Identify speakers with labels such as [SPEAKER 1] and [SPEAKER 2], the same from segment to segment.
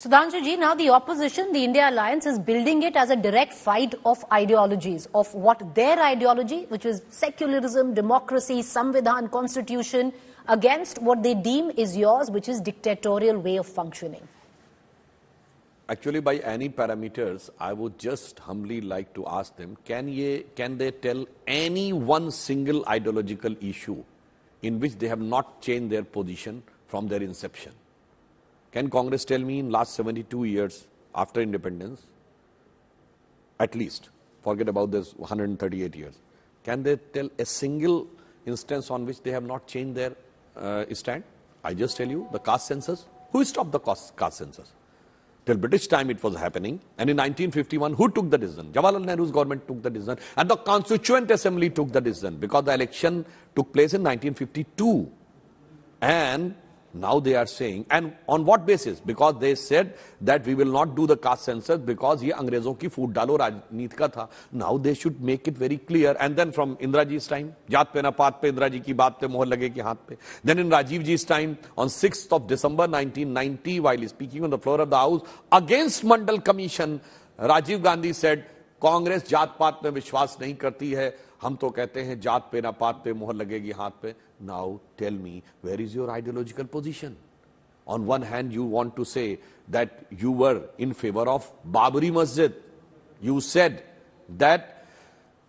[SPEAKER 1] Sudhanshu ji, now the opposition, the India Alliance, is building it as a direct fight of ideologies, of what their ideology, which is secularism, democracy, Samvidhan, constitution, against what they deem is yours, which is dictatorial way of functioning.
[SPEAKER 2] Actually, by any parameters, I would just humbly like to ask them, can they tell any one single ideological issue in which they have not changed their position from their inception? Can Congress tell me in last 72 years after independence, at least, forget about this 138 years, can they tell a single instance on which they have not changed their stand? I just tell you, the caste census. Who stopped the caste census? Till British time it was happening, and in 1951, who took the decision? Jawaharlal Nehru's government took the decision, and the Constituent Assembly took the decision, because the election took place in 1952. And now they are saying, and on what basis? Because they said that we will not do the caste census because ye अंग्रेजों की फूट डालो राजनीति का था. Now they should make it very clear. And then from Indira ji's time, जात पे ना पात पे इंदिरा जी की बात पे मोहर लगे कि हाथ पे. Then in Rajiv ji's time, on 6th of December 1990, while speaking on the floor of the House against Mandal Commission, Rajiv Gandhi said, Congress जात पात में विश्वास नहीं करती है, हम तो कहते हैं जात पे ना पात पे मोहर लगेगी हाथ पे. Now tell me, where is your ideological position? On one hand, you want to say that you were in favor of Babri Masjid. You said that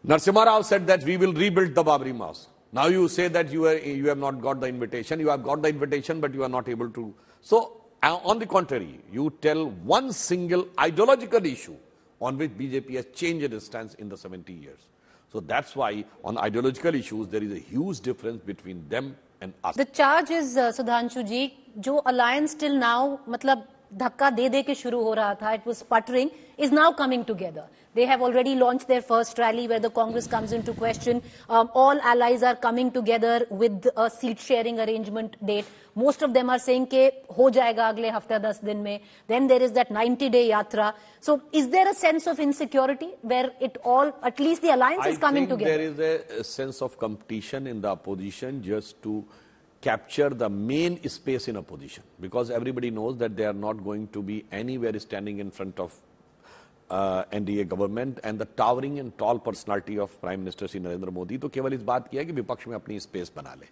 [SPEAKER 2] Narasimha Rao said that we will rebuild the Babri Mosque. Now you say that you have not got the invitation. You have got the invitation, but you are not able to. So, on the contrary, you tell one single ideological issue on which BJP has changed its stance in the 70 years. So that's why on ideological issues there is a huge difference between them and us.
[SPEAKER 1] The charge is, Sudhanshu ji, जो alliance till now, मतलब धक्का दे दे के शुरू हो रहा था, it was sputtering, is now coming together. They have already launched their first rally where the Congress comes into question. All allies are coming together with a seat sharing arrangement date. Most of them are saying कि हो जाएगा अगले हफ्ते 10 दिन में. Then there is that 90-day yatra. So is there a sense of insecurity where it all, at least the alliance is coming together?
[SPEAKER 2] There is a sense of competition in the opposition just to capture the main space in opposition, because everybody knows that they are not going to be anywhere standing in front of NDA government and the towering and tall personality of Prime Minister Shri Narendra Modi. तो केवल इस बात की है कि विपक्ष में अपनी space बना ले.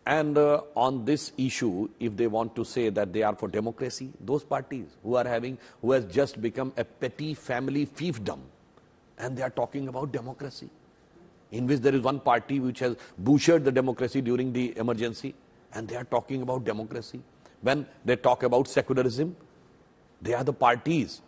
[SPEAKER 2] And on this issue, if they want to say that they are for democracy, those parties who has just become a petty family fiefdom, and they are talking about democracy, in which there is one party which has butchered the democracy during the emergency, and they are talking about democracy. When they talk about secularism, they are the parties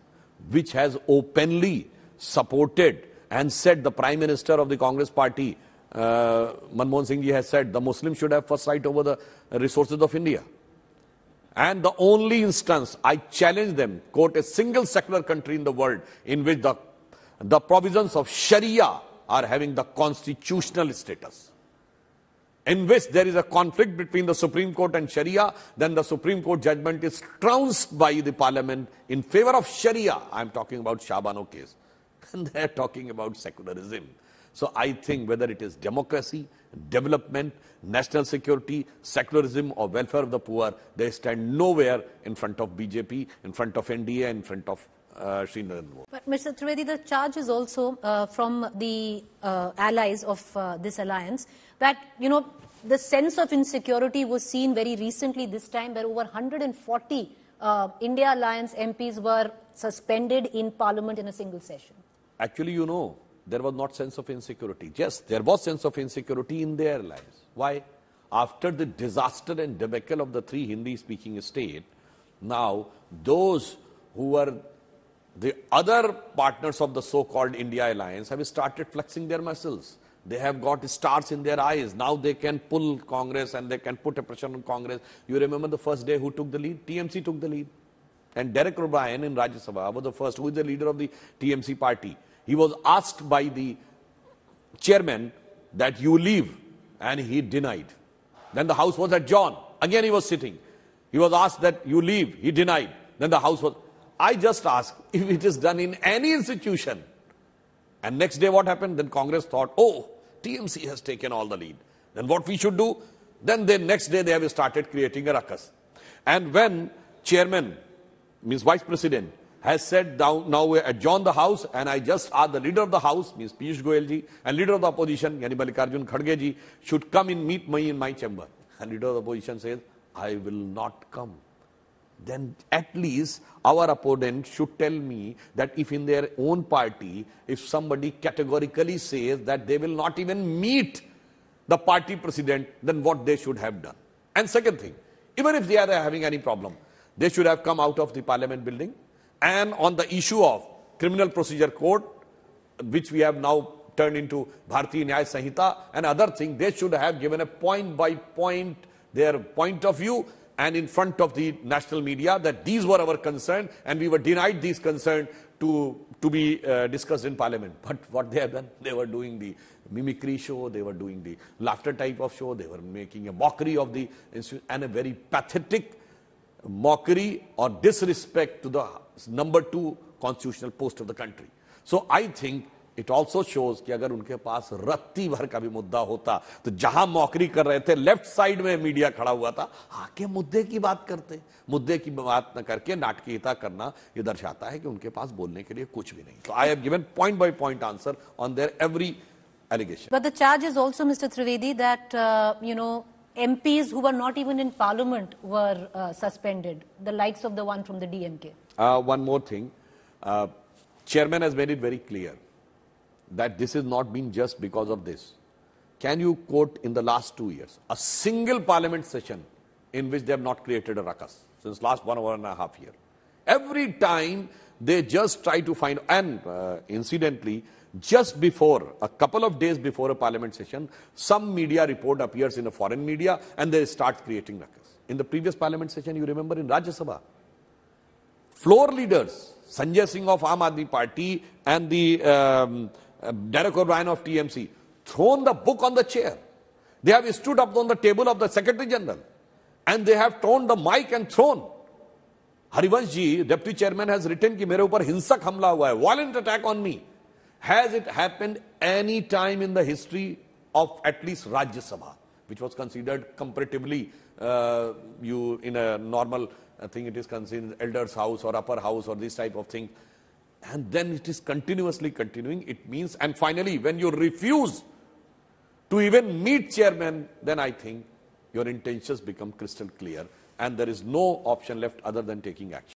[SPEAKER 2] which has openly supported and said, the Prime Minister of the Congress party, Manmohan Singh ji, has said the Muslims should have first right over the resources of India. And the only instance, I challenge them, quote, a single secular country in the world in which the provisions of Sharia are having the constitutional status. In which there is a conflict between the Supreme Court and Sharia, then the Supreme Court judgment is trounced by the Parliament in favor of Sharia. I am talking about Shabano case. And they are talking about secularism. So I think whether it is democracy, development, national security, secularism or welfare of the poor, they stand nowhere in front of BJP, in front of NDA, in front of Shri Narendra Modi.
[SPEAKER 1] But Mr. Trivedi, the charge is also from the allies of this alliance that, you know, the sense of insecurity was seen very recently this time, where over 140 India Alliance MPs were suspended in Parliament in a single session.
[SPEAKER 2] Actually, you know, there was not sense of insecurity. Yes, there was sense of insecurity in their lives. Why? After the disaster and debacle of the 3 Hindi-speaking states, now those who were the other partners of the so-called India Alliance have started flexing their muscles. They have got stars in their eyes. Now they can pull Congress and they can put a pressure on Congress. You remember the first day who took the lead? TMC took the lead. And Derek O'Brien in Rajya Sabha was the first, who is the leader of the TMC party. He was asked by the chairman that you leave, and he denied. Then the house was adjourned. Again he was sitting. He was asked that you leave. He denied. Then the house was... I just ask, if it is done in any institution, and next day what happened? Then Congress thought, oh, TMC has taken all the lead. Then what we should do? Then the next day they have started creating a ruckus. And when chairman means Vice President, has said down, now we adjourn the House, and I just asked the Leader of the House, means Piyush Goyal ji, and Leader of the Opposition, yani Mallikarjun Kharge ji, should come and meet me in my chamber. And Leader of the Opposition says, I will not come. Then at least our opponent should tell me that if in their own party, if somebody categorically says that they will not even meet the party president, then what they should have done. And second thing, even if they are having any problem, they should have come out of the Parliament building, and on the issue of Criminal Procedure Code, which we have now turned into Bharatiya Nyaya Sanhita and other things, they should have given a point by point their point of view and in front of the national media that these were our concerns and we were denied these concerns to be discussed in Parliament. But what they have done, they were doing the mimicry show, they were doing the laughter type of show, they were making a mockery of the institution and a very pathetic mockery or disrespect to the number 2 constitutional post of the country. So I think it also shows कि अगर उनके पास रत्ती भर का भी मुद्दा होता तो जहां मौकरी कर रहे थे लेफ्ट साइड में मीडिया खड़ा हुआ था, आके मुद्दे की बात करते, मुद्दे की बात न करके नाटकीयता करना ये दर्शाता है कि उनके पास बोलने के लिए कुछ भी नहीं. So I have given point by point answer on their every allegation.
[SPEAKER 1] But the charge is also, Mr. Trivedi, that MPs who were not even in Parliament were suspended, the likes of the one from the DMK.
[SPEAKER 2] One more thing, Chairman has made it very clear that this has not been just because of this. Can you quote in the last 2 years a single Parliament session in which they have not created a ruckus since last 1.5 years? Every time they just try to find, and incidentally, just before, a couple of days before a Parliament session, some media report appears in a foreign media and they start creating ruckus. In the previous Parliament session, you remember in Rajya Sabha, floor leaders, Sanjay Singh of Aam Aadmi Party and the Derek O'Brien of TMC, thrown the book on the chair. They have stood up on the table of the Secretary General and they have thrown the mic and thrown. Harivansh ji, Deputy Chairman, has written कि मेरे ऊपर हिंसक हमला हुआ है, violent attack on me. Has it happened any time in the history of at least Rajya Sabha, which was considered comparatively, in a normal thing, it is considered elders' house or upper house or this type of thing. And then it is continuously continuing. It means, and finally, when you refuse to even meet chairman, then I think your intentions become crystal clear and there is no option left other than taking action.